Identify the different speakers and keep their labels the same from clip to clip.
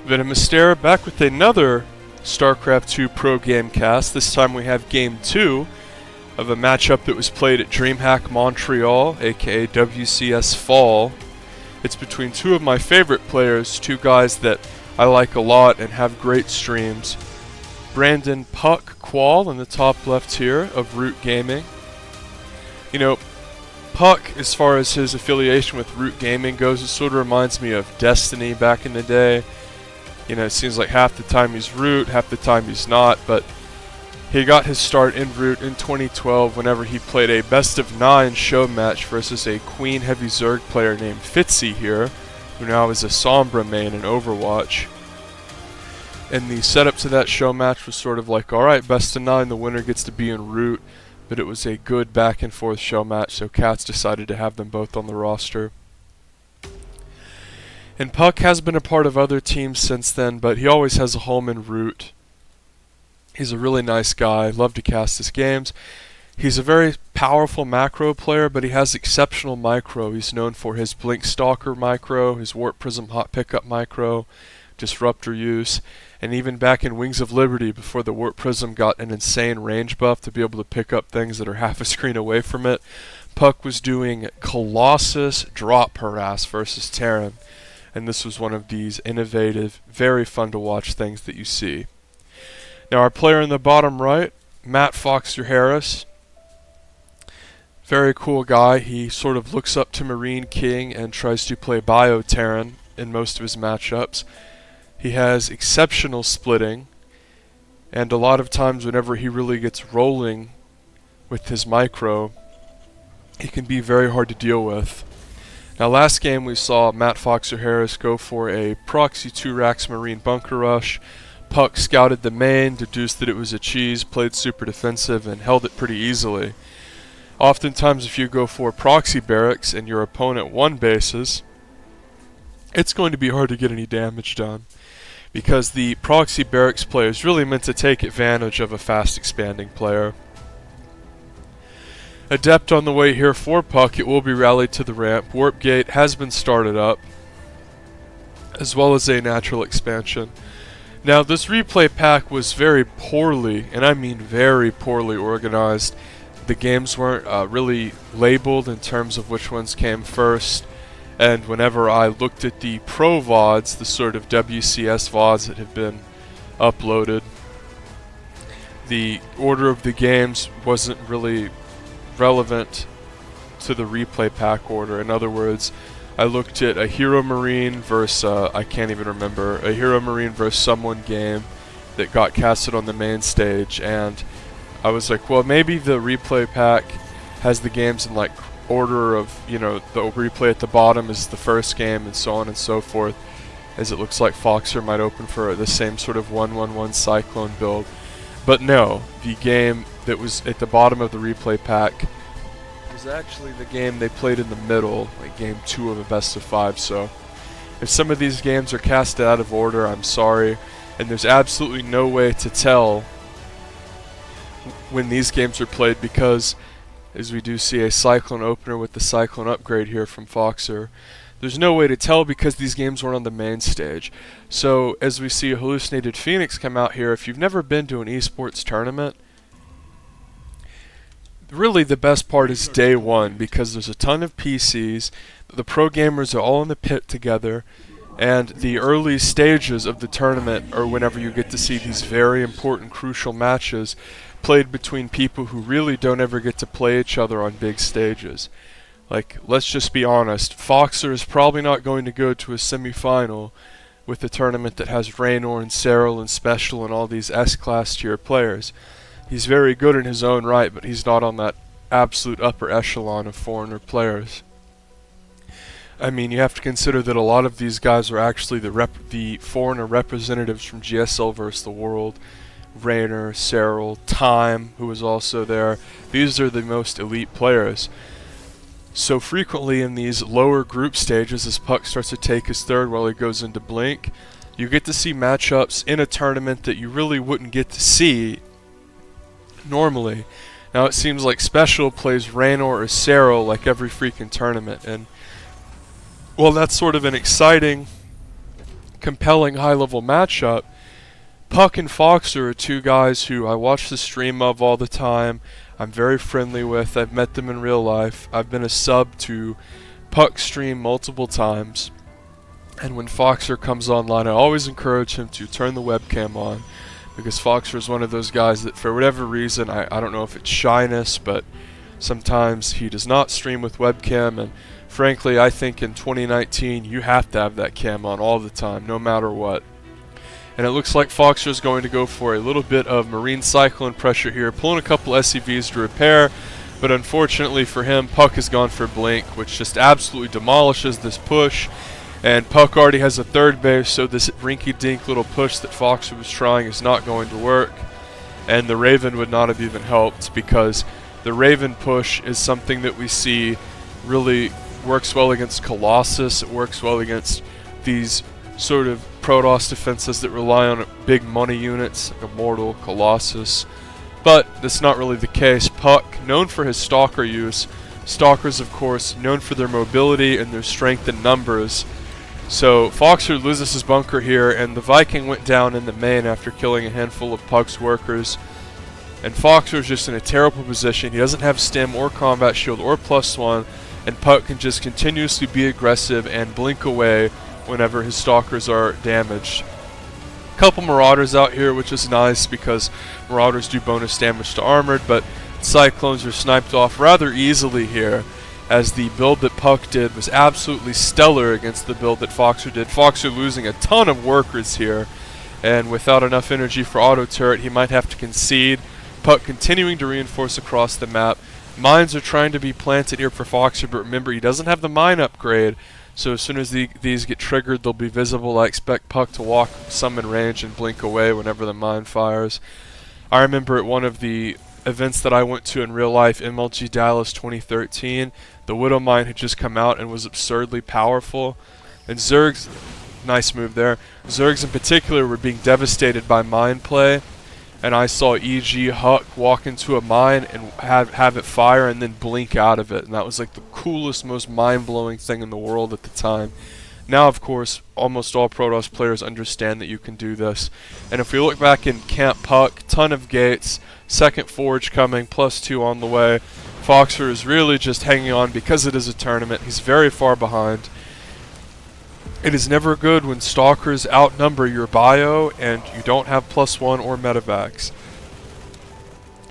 Speaker 1: VenomousStare back with another StarCraft 2 Pro Game Cast. This time we have Game 2 of a matchup that was played at DreamHack Montreal, aka WCS Fall. It's between two of my favorite players, two guys that I like a lot and have great streams. Brandon Puck Qual in the top left here of Root Gaming. You know, Puck, as far as his affiliation with Root Gaming goes, it sort of reminds me of Destiny back in the day. You know, it seems like half the time he's Root, half the time he's not, but he got his start in Root in 2012 whenever he played a best-of-9 show match versus a Queen Heavy Zerg player named Fitzy here, who now is a Sombra main in Overwatch. And the setup to that show match was sort of like, alright, best-of-9, the winner gets to be in Root, but it was a good back-and-forth show match, so Cats decided to have them both on the roster. And Puck has been a part of other teams since then, but he always has a home in Root. He's a really nice guy, love to cast his games. He's a very powerful macro player, but he has exceptional micro. He's known for his Blink Stalker micro, his Warp Prism Hot Pickup micro, Disruptor use, and even back in Wings of Liberty before the Warp Prism got an insane range buff to be able to pick up things that are half a screen away from it. Puck was doing Colossus Drop Harass versus Terran, and this was one of these innovative, very fun to watch things that you see. Now our player in the bottom right, Matt Foxer Harris, very cool guy. He sort of looks up to Marine King and tries to play Bio Terran in most of his matchups. He has exceptional splitting, and a lot of times whenever he really gets rolling with his micro, he can be very hard to deal with. Now last game we saw Matt Foxer Harris go for a proxy 2-Rax Marine Bunker Rush. Puck scouted the main, deduced that it was a cheese, played super defensive, and held it pretty easily. Oftentimes if you go for proxy barracks and your opponent won bases, it's going to be hard to get any damage done, because the proxy barracks player is really meant to take advantage of a fast expanding player. Adept on the way here for Puck. It will be rallied to the ramp. Warp Gate has been started up, as well as a natural expansion. Now this replay pack was very poorly, and I mean very poorly organized. The games weren't really labeled in terms of which ones came first, and whenever I looked at the Pro VODs, the sort of WCS VODs that have been uploaded, the order of the games wasn't really relevant to the replay pack order. In other words, I looked at a Hero Marine versus, I can't even remember, a Hero Marine versus someone game that got casted on the main stage, and I was like, well, maybe the replay pack has the games in like order of, you know, the replay at the bottom is the first game and so on and so forth, as it looks like Foxer might open for the same sort of 1-1-1 Cyclone build. But no, the game that was at the bottom of the replay pack was actually the game they played in the middle, like game 2 of a best of 5, so if some of these games are cast out of order, I'm sorry, and there's absolutely no way to tell when these games are played, because as we do see a Cyclone opener with the Cyclone upgrade here from Foxer, there's no way to tell because these games weren't on the main stage. So as we see a Hallucinated Phoenix come out here, if you've never been to an esports tournament, really the best part is day one, because there's a ton of PCs, the pro gamers are all in the pit together, and the early stages of the tournament are whenever you get to see these very important, crucial matches played between people who really don't ever get to play each other on big stages. Like, let's just be honest, Foxer is probably not going to go to a semi-final with a tournament that has Raynor and Cyril and Special and all these S-class tier players. He's very good in his own right, but he's not on that absolute upper echelon of foreigner players. I mean, you have to consider that a lot of these guys are actually the foreigner representatives from GSL vs. the World. Raynor, Cyril, Time, who was also there. These are the most elite players. So frequently in these lower group stages, as Puck starts to take his third while he goes into Blink, you get to see matchups in a tournament that you really wouldn't get to see normally. Now it seems like Special plays Raynor or Cyril like every freaking tournament, and well, that's sort of an exciting compelling high-level matchup. Puck and Foxer are two guys who I watch the stream of all the time. I'm very friendly with. I've met them in real life. I've been a sub to Puck's stream multiple times. And when Foxer comes online, I always encourage him to turn the webcam on, because Foxer is one of those guys that for whatever reason, I don't know if it's shyness, but sometimes he does not stream with webcam, and frankly I think in 2019 you have to have that cam on all the time, no matter what. And it looks like Foxer is going to go for a little bit of Marine Cyclone pressure here, pulling a couple SCVs to repair, but unfortunately for him, Puck has gone for Blink, which just absolutely demolishes this push. And Puck already has a third base, so this rinky-dink little push that Foxer was trying is not going to work. And the Raven would not have even helped, because the Raven push is something that we see really works well against Colossus. It works well against these sort of Protoss defenses that rely on big money units, like Immortal, Colossus. But that's not really the case. Puck, known for his Stalker use. Stalkers, of course, known for their mobility and their strength in numbers. So Foxer loses his bunker here, and the Viking went down in the main after killing a handful of Puck's workers. And Foxer is just in a terrible position. He doesn't have stim or combat shield or +1, and Puck can just continuously be aggressive and blink away whenever his Stalkers are damaged. Couple Marauders out here, which is nice because Marauders do bonus damage to Armored, but Cyclones are sniped off rather easily here, as the build that Puck did was absolutely stellar against the build that Foxer did. Foxer losing a ton of workers here, and without enough energy for auto turret, he might have to concede. Puck continuing to reinforce across the map. Mines are trying to be planted here for Foxer, but remember, he doesn't have the mine upgrade, so as soon as these get triggered, they'll be visible. I expect Puck to walk some in range and blink away whenever the mine fires. I remember at one of the events that I went to in real life, MLG Dallas 2013, the Widow Mine had just come out and was absurdly powerful. And Zergs, nice move there, Zergs in particular were being devastated by mine play. And I saw E.G. Huck walk into a mine and have it fire and then blink out of it. And that was like the coolest, most mind-blowing thing in the world at the time. Now, of course, almost all Protoss players understand that you can do this. And if we look back in Camp Puck, ton of gates, second forge coming, +2 on the way. Foxer is really just hanging on because it is a tournament. He's very far behind. It is never good when Stalkers outnumber your bio and you don't have +1 or medevacs.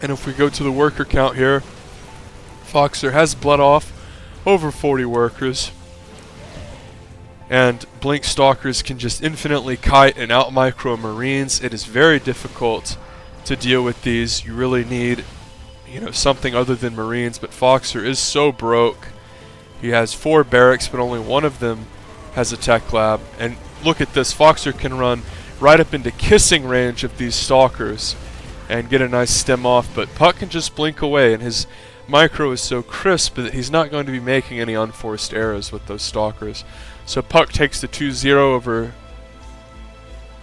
Speaker 1: And if we go to the worker count here, Foxer has bled off over 40 workers. And Blink Stalkers can just infinitely kite and out-micro Marines. It is very difficult to deal with these. You really need, something other than Marines, but Foxer is so broke. He has 4 barracks, but only one of them has a tech lab. And look at this, Foxer can run right up into kissing range of these Stalkers and get a nice stem off, but Puck can just blink away, and his micro is so crisp that he's not going to be making any unforced errors with those Stalkers. So Puck takes the 2-0 over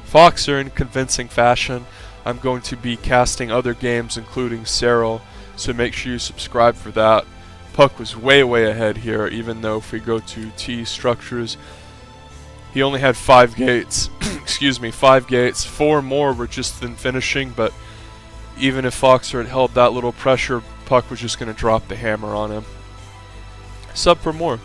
Speaker 1: Foxer in convincing fashion. I'm going to be casting other games, including Cyril, so make sure you subscribe for that. Puck was way ahead here, even though if we go to T structures, he only had 5 gates. Excuse me, 5 gates. 4 more were just in finishing, but even if Foxer had held that little pressure, Puck was just going to drop the hammer on him. Sub for more.